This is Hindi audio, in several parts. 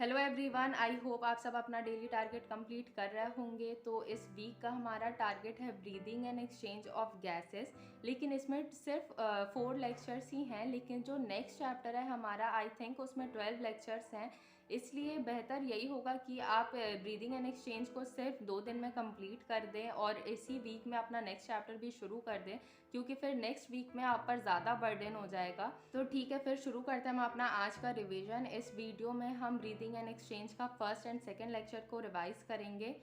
हेलो एवरीवन, आई होप आप सब अपना डेली टारगेट कंप्लीट कर रहे होंगे। तो इस वीक का हमारा टारगेट है breathing and exchange of gases. लेकिन इसमें सिर्फ 4 लेक्चर्स ही हैं, लेकिन जो नेक्स्ट चैप्टर है हमारा, आई थिंक उसमें 12 लेक्चर्स हैं। इसलिए बेहतर यही होगा कि आप ब्रीदिंग एंड एक्सचेंज को सिर्फ 2 दिन में कंप्लीट कर दें और इसी वीक में अपना नेक्स्ट चैप्टर भी शुरू कर दें, क्योंकि फिर नेक्स्ट वीक में आप पर ज़्यादा बर्डन हो जाएगा। तो ठीक है, फिर शुरू करते हैं हम अपना आज का रिवीजन। इस वीडियो में हम ब्रीदिंग एंड एक्सचेंज का फर्स्ट एंड सेकेंड लेक्चर को रिवाइज करेंगे।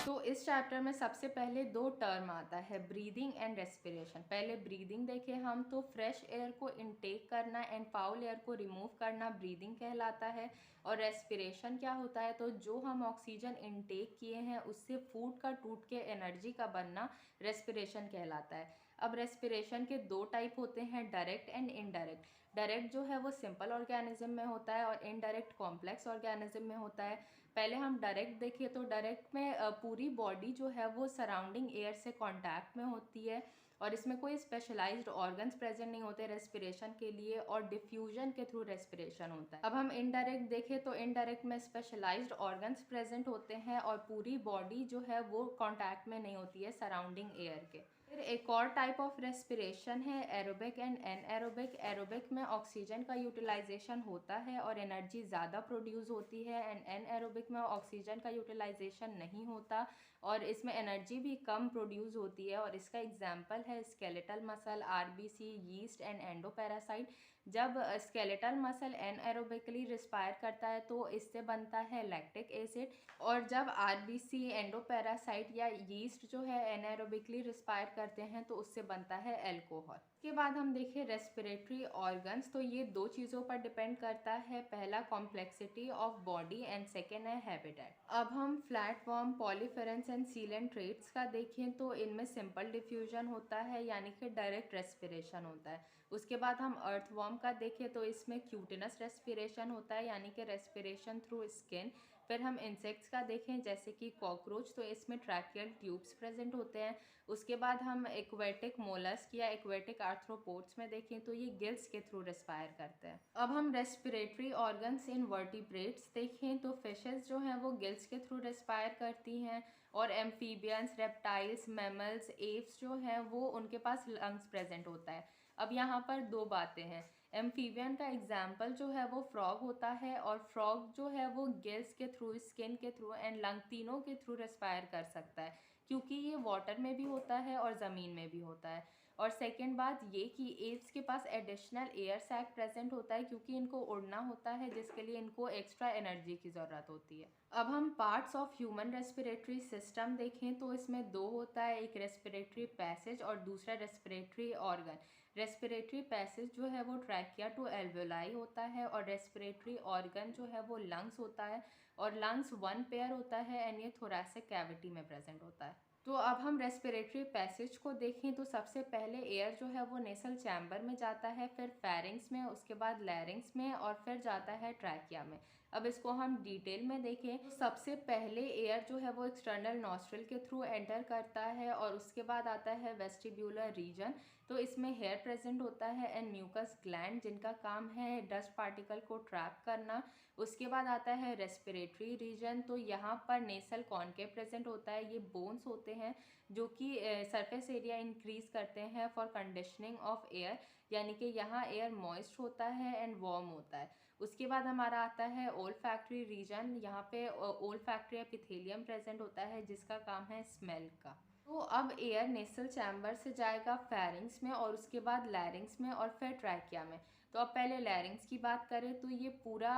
तो इस चैप्टर में सबसे पहले 2 टर्म आता है, ब्रीदिंग एंड रेस्पिरेशन। पहले ब्रीदिंग देखें हम, तो फ्रेश एयर को इनटेक करना एंड फाउल एयर को रिमूव करना ब्रीदिंग कहलाता है। और रेस्पिरेशन क्या होता है, तो जो हम ऑक्सीजन इनटेक किए हैं उससे फूड का टूट के एनर्जी का बनना रेस्पिरेशन कहलाता है। अब रेस्पिरेशन के 2 टाइप होते हैं, डायरेक्ट एंड इनडायरेक्ट। डायरेक्ट जो है वो सिंपल ऑर्गेनिज्म में होता है और इनडायरेक्ट कॉम्प्लेक्स ऑर्गेनिज्म में होता है। पहले हम डायरेक्ट देखिए, तो डायरेक्ट में पूरी बॉडी जो है वो सराउंडिंग एयर से कांटेक्ट में होती है और इसमें कोई स्पेशलाइज्ड ऑर्गन्स प्रेजेंट नहीं होते रेस्पिरेशन के लिए, और डिफ्यूजन के थ्रू रेस्पिरेशन होता है। अब हम इनडायरेक्ट देखें, तो इनडायरेक्ट में स्पेशलाइज्ड ऑर्गन्स प्रेजेंट होते हैं और पूरी बॉडी जो है वो कांटेक्ट में नहीं होती है सराउंडिंग एयर के। फिर एक और टाइप ऑफ रेस्पिरेशन है एरोबिक एंड एनएरोबिक। एरोबिक में ऑक्सीजन का यूटिलाइजेशन होता है और एनर्जी ज़्यादा प्रोड्यूस होती है, एंड एनएरोबिक में ऑक्सीजन का यूटिलाइजेशन नहीं होता और इसमें एनर्जी भी कम प्रोड्यूस होती है। और इसका एग्जाम्पल है skeletal muscle, RBC, yeast and endoparasite. जब स्केलेटल मसल एनएरोबिकली रिस्पायर करता है तो इससे बनता है लैक्टिक एसिड, और जब आरबीसी, एंडोपैरासाइट या यीस्ट जो है एनाएरोबिकली रिस्पायर करते हैं तो उससे बनता है अल्कोहल। इसके बाद हम देखें रेस्पिरेटरी ऑर्गन्स, तो ये 2 चीज़ों पर डिपेंड करता है। पहला complexity of body and second है हैबिटेट। अब हम फ्लैटवर्म, पॉलीफेरेंस एंड सीलेंट ट्रेट्स का देखें, तो इनमें सिंपल डिफ्यूजन होता है यानी कि डायरेक्ट रेस्पिरेशन होता है। उसके बाद हम अर्थवर्म का देखें, तो इसमें क्यूटिनस रेस्पिरेशन होता है यानी कि रेस्पिरेशन थ्रू स्किन। फिर हम इंसेक्ट्स का देखें, जैसे कि कॉकरोच, तो इसमें ट्रैकियल ट्यूब्स प्रेजेंट होते हैं। उसके बाद हम एक्वेटिक मोलस्क या एक्वेटिक आर्थ्रोपोड्स में देखें, तो ये गिल्स के थ्रू रेस्पायर करते हैं। अब हम रेस्पिरेटरी ऑर्गन्स इन वर्टिब्रेट्स देखें, तो फिशेस जो हैं वो गिल्स के थ्रू रेस्पायर करती हैं, और एम्फीबियंस, रेप्टाइल्स, मैमल्स, एव्स जो हैं वो उनके पास लंग्स प्रेजेंट होता है। अब यहाँ पर 2 बातें हैं। एम्फीबियन का एग्जाम्पल जो है वो फ्रॉग होता है, और फ्रॉग जो है वो गिल्स के थ्रू, स्किन के थ्रू एंड लंग तीनों के थ्रू रेस्पायर कर सकता है, क्योंकि ये वाटर में भी होता है और ज़मीन में भी होता है। और सेकेंड बात ये कि एव्स के पास एडिशनल एयर सैक प्रेजेंट होता है, क्योंकि इनको उड़ना होता है जिसके लिए इनको एक्स्ट्रा एनर्जी की ज़रूरत होती है। अब हम parts of human respiratory system देखें, तो इसमें 2 होता है, एक रेस्पिरेटरी पैसेज और दूसरा रेस्पिरेटरी ऑर्गन। रेस्पिरेटरी पैसेज जो है वो ट्रैकिया टू एल्वेलाई होता है, और रेस्पिरेटरी ऑर्गन जो है वो लंग्स होता है, और लंग्स 1 पेयर होता है एंड ये थोरैसिक कैविटी में प्रेजेंट होता है। तो अब हम रेस्पिरेटरी पैसेज को देखें, तो सबसे पहले एयर जो है वो नेसल चैम्बर में जाता है, फिर फेरिंग्स में, उसके बाद लैरिंग्स में, और फिर जाता है ट्रैकिया में। अब इसको हम डिटेल में देखें, तो सबसे पहले एयर जो है वो एक्सटर्नल नॉस्ट्रल के थ्रू एंटर करता है, और उसके बाद आता है वेस्टिब्यूलर रीजन। तो इसमें हेयर प्रेजेंट होता है एंड म्यूकस ग्लैंड, जिनका काम है डस्ट पार्टिकल को ट्रैप करना। उसके बाद आता है रेस्पिरेटरी रीजन, तो यहाँ पर नेसल कॉन्केव प्रेजेंट होता है, ये बोन्स होते हैं जो कि सरफेस एरिया इंक्रीज करते हैं फॉर कंडीशनिंग ऑफ एयर, यानी कि यहाँ एयर मॉइस्ट होता है एंड वार्म होता है। उसके बाद हमारा आता है ओल फैक्ट्री रीजन, यहाँ पे ओल फैक्ट्री एपिथेलियम प्रेजेंट होता है जिसका काम है स्मेल का। तो अब एयर नेसल चैम्बर से जाएगा फेरिंग्स में, और उसके बाद लैरिंग्स में, और फिर ट्रैकिया में। तो अब पहले लैरिंग्स की बात करें, तो ये पूरा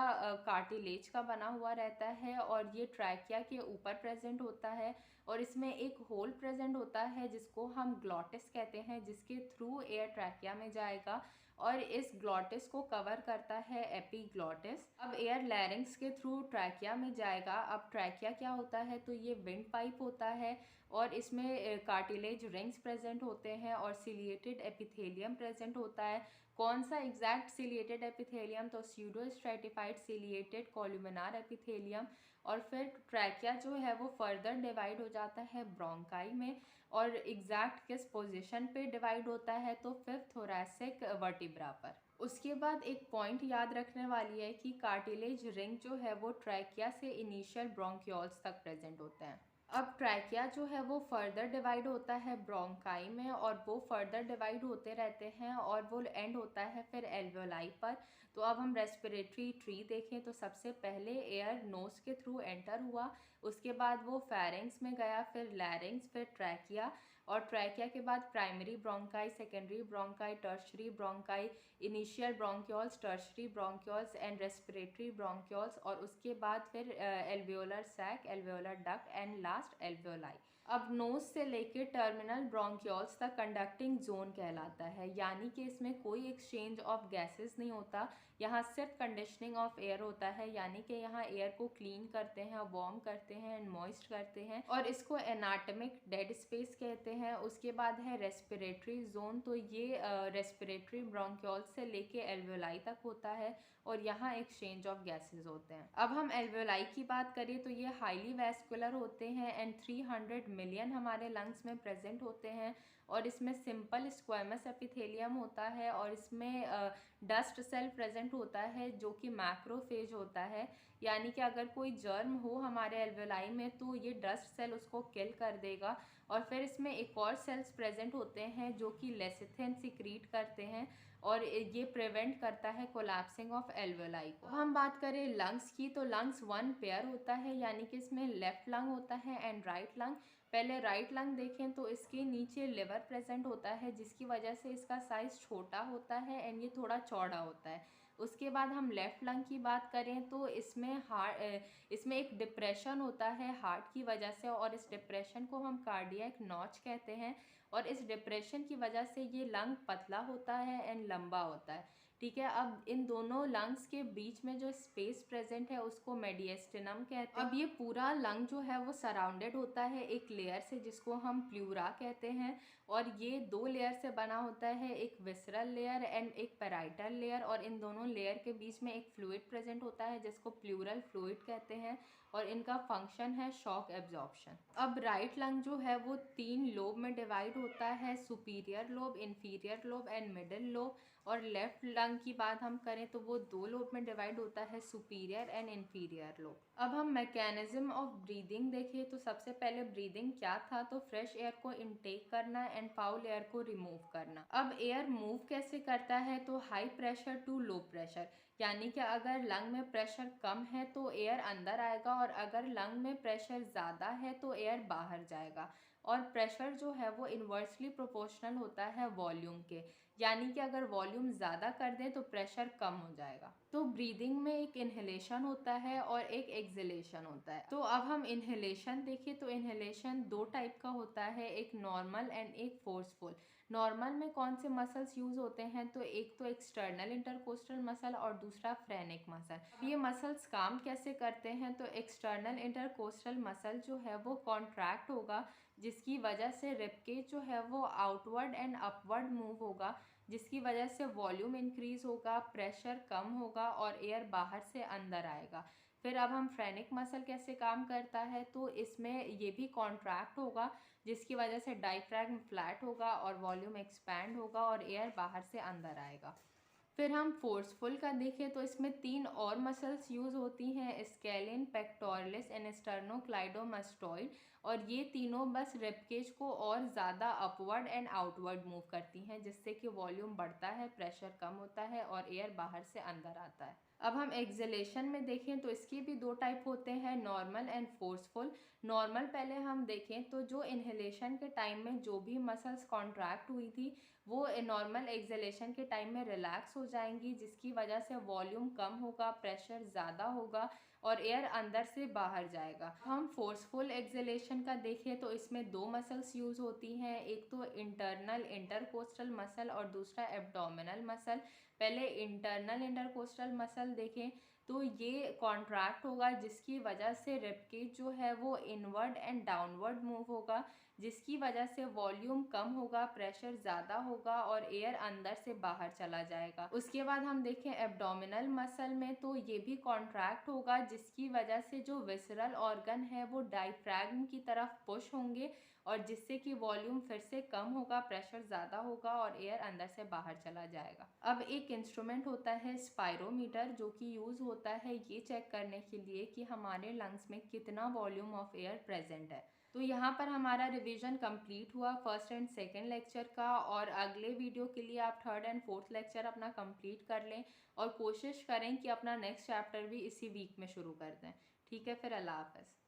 कार्टिलेज का बना हुआ रहता है और ये ट्रैकिया के ऊपर प्रेजेंट होता है, और इसमें एक होल प्रेजेंट होता है जिसको हम ग्लॉटिस कहते हैं, जिसके थ्रू एयर ट्रैकिया में जाएगा, और इस ग्लॉटिस को कवर करता है एपीग्लॉटिस। अब एयर लैरिंग्स के थ्रू ट्रैकिया में जाएगा। अब ट्रैकिया क्या होता है, तो ये विंड पाइप होता है, और इसमें कार्टिलेज रिंग्स प्रेजेंट होते हैं और सिलिएटेड एपिथेलियम प्रेजेंट होता है। कौन सा एग्जैक्ट सिलिएटेड एपिथेलियम, तो स्यूडो स्ट्रेटिफाइड सिलिएटेड कोलुमिनार एपिथेलियम। और फिर ट्रैकिया जो है वो फर्दर डिवाइड हो जाता है ब्रोंकाई में, और एग्जैक्ट किस पोजीशन पे डिवाइड होता है तो फिफ्थ थोरैसिक वर्टिब्रा पर। उसके बाद एक पॉइंट याद रखने वाली है कि कार्टिलेज रिंग जो है वो ट्रैकिया से इनिशियल ब्रोंक्यूल्स तक प्रेजेंट होते हैं। अब ट्रैकिया जो है वो फर्दर डिवाइड होता है ब्रोंकाई में, और वो फर्दर डिवाइड होते रहते हैं और वो एंड होता है फिर एल्वेओलाई पर। तो अब हम रेस्पिरेटरी ट्री देखें तो सबसे पहले एयर नोज के थ्रू एंटर हुआ, उसके बाद वो फेरिंग्स में गया, फिर लैरिंग्स, फिर ट्रैकिया, और ट्रैकिया के बाद primary bronchi, secondary bronchi, tertiary bronchi, initial bronchioles, tertiary bronchioles and respiratory bronchioles, और उसके बाद फिर alveolar sac, alveolar duct and last alveoli. अब नोज से लेकर टर्मिनल ब्रोंक्यूल्स तक कंडक्टिंग जोन कहलाता है, यानी कि इसमें कोई एक्सचेंज ऑफ गैसेस नहीं होता, यहाँ सिर्फ कंडीशनिंग ऑफ एयर होता है, यानी कि यहाँ एयर को क्लीन करते हैं, वार्म करते हैं एंड मॉइस्ट करते हैं, और इसको एनाटॉमिक डेड स्पेस कहते हैं। उसके बाद है रेस्पिरेटरी जोन, तो ये रेस्पिरेटरी ब्रोंक्यूल्स से लेके एल्वेओलाई तक होता है, और यहाँ एक्सचेंज ऑफ गैसेस होते हैं। अब हम एल्वेओलाई की बात करें तो ये हाईली वैस्कुलर होते हैं एंड 300 मिलियन हमारे लंग्स में प्रेजेंट होते हैं, और इसमें सिंपल स्क्वेमस एपिथेलियम होता है, और इसमें डस्ट सेल प्रेजेंट होता है जो कि मैक्रोफेज होता है, यानी कि अगर कोई जर्म हो हमारे एल्वेओलाई में तो ये डस्ट सेल उसको किल कर देगा। और फिर इसमें एक और सेल्स प्रेजेंट होते हैं जो कि लेसिथिन सिक्रीट करते हैं, और ये प्रिवेंट करता है कोलैप्सिंग ऑफ एल्वेओलाई को। हम बात करें लंग्स की तो लंग्स वन पेयर होता है, यानी कि इसमें लेफ्ट लंग होता है एंड राइट लंग। पहले राइट लंग देखें तो इसके नीचे लिवर प्रेजेंट होता है, जिसकी वजह से इसका साइज छोटा होता है एंड ये थोड़ा चौड़ा होता है। उसके बाद हम लेफ़्ट लंग की बात करें तो इसमें एक डिप्रेशन होता है हार्ट की वजह से, और इस डिप्रेशन को हम कार्डियक नॉच कहते हैं, और इस डिप्रेशन की वजह से ये लंग पतला होता है एंड लंबा होता है। ठीक है, अब इन दोनों लंग्स के बीच में जो स्पेस प्रेजेंट है उसको मेडिएस्टिनम कहते हैं। अब ये पूरा लंग जो है वो सराउंडेड होता है एक लेयर से जिसको हम प्लूरा कहते हैं, और ये दो लेयर से बना होता है, एक विसरल लेयर एंड एक पेराइटल लेयर, और इन दोनों लेयर के बीच में एक फ्लूइड प्रेजेंट होता है जिसको प्लूरल फ्लूइड कहते हैं, और इनका फंक्शन है शॉक एब्जॉर्प्शन। अब राइट लंग जो है वो 3 लोब में डिवाइड होता है, superior lobe, inferior lobe and middle lobe, और लेफ्ट लंग की बात हम करें तो वो 2 लोब में डिवाइड होता है, सुपीरियर एंड इंफीरियर लोब। अब हम मैकेनिज्म ऑफ ब्रीदिंग देखें तो सबसे पहले ब्रीदिंग क्या था, तो फ्रेश एयर को इनटेक करना एंड फाउल एयर को रिमूव करना। अब एयर मूव कैसे करता है, तो high pressure to low pressure, यानी कि अगर लंग में प्रेशर कम है तो एयर अंदर आएगा, और अगर लंग में प्रेशर ज़्यादा है तो एयर बाहर जाएगा। और प्रेशर जो है वो इन्वर्सली प्रोपोर्शनल होता है वॉल्यूम के, यानी कि अगर वॉल्यूम ज़्यादा कर दें तो प्रेशर कम हो जाएगा। तो ब्रीदिंग में एक इन्हेलेशन होता है और एक एक्सहेलेशन होता है। तो अब हम इन्हेलेशन देखें तो इन्हेलेशन 2 टाइप का होता है, एक नॉर्मल एंड एक फोर्सफुल। नॉर्मल में कौन से मसल्स यूज होते हैं, तो एक तो एक्सटर्नल इंटरकोस्टल मसल और दूसरा फ्रेनिक मसल। ये मसल्स काम कैसे करते हैं, तो एक्सटर्नल इंटरकोस्टल मसल जो है वो कॉन्ट्रैक्ट होगा, जिसकी वजह से रिबकेज जो है वो आउटवर्ड एंड अपवर्ड मूव होगा, जिसकी वजह से वॉल्यूम इंक्रीज होगा, प्रेशर कम होगा और एयर बाहर से अंदर आएगा। फिर अब हम फ्रेनिक मसल कैसे काम करता है, तो इसमें ये भी कॉन्ट्रैक्ट होगा, जिसकी वजह से डायफ्रैगम फ्लैट होगा और वॉल्यूम एक्सपैंड होगा और एयर बाहर से अंदर आएगा। फिर हम फोर्सफुल का देखें तो इसमें 3 और मसल्स यूज़ होती हैं, स्केलिन, पेक्टोरलिस एंड स्टर्नोक्लाइडोमास्टोइड, और ये तीनों बस रिबकेज को और ज़्यादा अपवर्ड एंड आउटवर्ड मूव करती हैं, जिससे कि वॉल्यूम बढ़ता है, प्रेशर कम होता है और एयर बाहर से अंदर आता है। अब हम एक्सहेलेशन में देखें तो इसके भी 2 टाइप होते हैं, नॉर्मल एंड फोर्सफुल। नॉर्मल पहले हम देखें तो जो इन्हेलेशन के टाइम में जो भी मसल्स कॉन्ट्रैक्ट हुई थी वो नॉर्मल एक्सहेलेशन के टाइम में रिलैक्स हो जाएंगी, जिसकी वजह से वॉल्यूम कम होगा, प्रेशर ज़्यादा होगा और एयर अंदर से बाहर जाएगा। हम फोर्सफुल एक्सहेलेशन का देखें तो इसमें 2 मसल्स यूज़ होती हैं, एक तो इंटरनल इंटरकोस्टल मसल और दूसरा एब्डोमिनल मसल। पहले इंटरनल इंटरकोस्टल मसल देखें तो ये कॉन्ट्रैक्ट होगा, जिसकी वजह से रिबकेज जो है वो इनवर्ड एंड डाउनवर्ड मूव होगा, जिसकी वजह से वॉल्यूम कम होगा, प्रेशर ज़्यादा होगा और एयर अंदर से बाहर चला जाएगा। उसके बाद हम देखें एब्डोमिनल मसल में, तो ये भी कॉन्ट्रैक्ट होगा, जिसकी वजह से जो विसरल ऑर्गन है वो डायफ्रैगम की तरफ पुश होंगे और जिससे कि वॉल्यूम फिर से कम होगा, प्रेशर ज़्यादा होगा और एयर अंदर से बाहर चला जाएगा। अब एक इंस्ट्रूमेंट होता है स्पायरोमीटर, जो कि यूज़ होता है ये चेक करने के लिए कि हमारे लंग्स में कितना वॉल्यूम ऑफ एयर प्रेजेंट है। तो यहाँ पर हमारा रिवीजन कंप्लीट हुआ फर्स्ट एंड सेकेंड लेक्चर का, और अगले वीडियो के लिए आप थर्ड एंड फोर्थ लेक्चर अपना कंप्लीट कर लें और कोशिश करें कि अपना नेक्स्ट चैप्टर भी इसी वीक में शुरू कर दें। ठीक है, फिर अल्लाह हाफ़िज़।